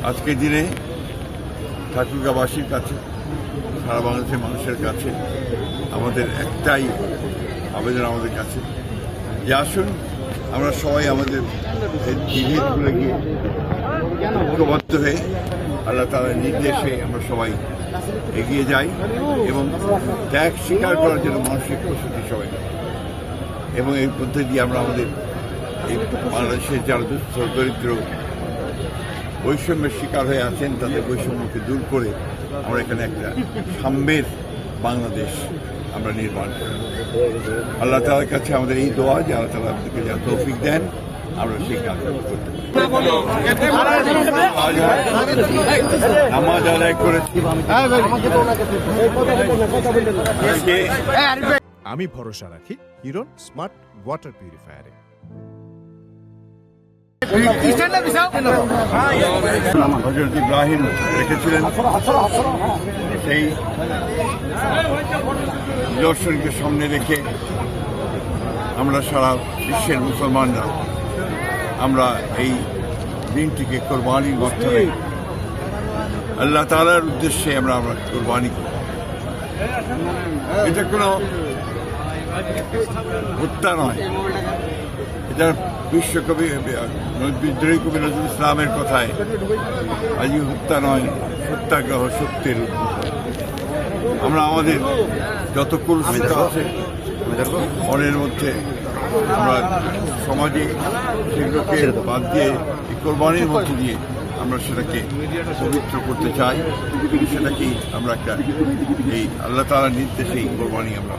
আজকের দিনে ঠাকুরগাঁওবাসীর কাছে, সারা বাংলাদেশের মানুষের কাছে আমাদের একটাই আবেদন আমাদের কাছে যে আসুন আমরা সবাই আমাদের বিভেদ ভুলে গিয়ে ঐক্যবদ্ধ হয়ে আল্লাহ তাআলার নির্দেশে আমরা সবাই এগিয়ে যাই এবং ত্যাগ স্বীকার করার জন্য মানসিক প্রস্তুতি সবাই, এবং এর মধ্যে দিয়ে আমরা আমাদের এই বাংলাদেশের যারা দুস্থ দরিদ্র বৈষম্যের শিকার হয়ে আছেন তাদের বৈষম্যকে দূর করে আমরা এখানে একটা সাম্যের বাংলাদেশ আমরা নির্মাণ করি। আল্লাহ তাআলার কাছে আমাদের এই দোয়া যে আল্লাহ তাআলা আমাদেরকে যা তৌফিক দেন আমরা সেই কাজ করতে পারি। নামাজ আদায় করেছি। আমি ভরসা রাখি হিরন স্মার্ট ওয়াটার পিউরিফায়ারে। হযরত ইব্রাহিম রেখেছিলেন, সেই নিদর্শনকে সামনে রেখে আমরা সারা বিশ্বের মুসলমানরা আমরা এই দিনটিকে কোরবানির মাধ্যমে আল্লাহ তাআলার উদ্দেশ্যে আমরা কোরবানি করি। এটা কোনো হত্যা নয়, এটা বিশ্বকবি বিদ্রোহী কবি নজরুল ইসলামের কথায় আজই হত্যা নয়, সত্যাগ্রহ সত্যের উদ্ভব। আমরা আমাদের যত কুলসিতা আছে মনের মধ্যে আমরা সমাজে সেগুলোকে বাদ দিয়ে এই কোরবানির মধ্যে দিয়ে আমরা সেটাকে পবিত্র করতে চাই। সেটাকেই আমরা একটা এই আল্লাহ তাআলার নির্দেশে এই কোরবানি আমরা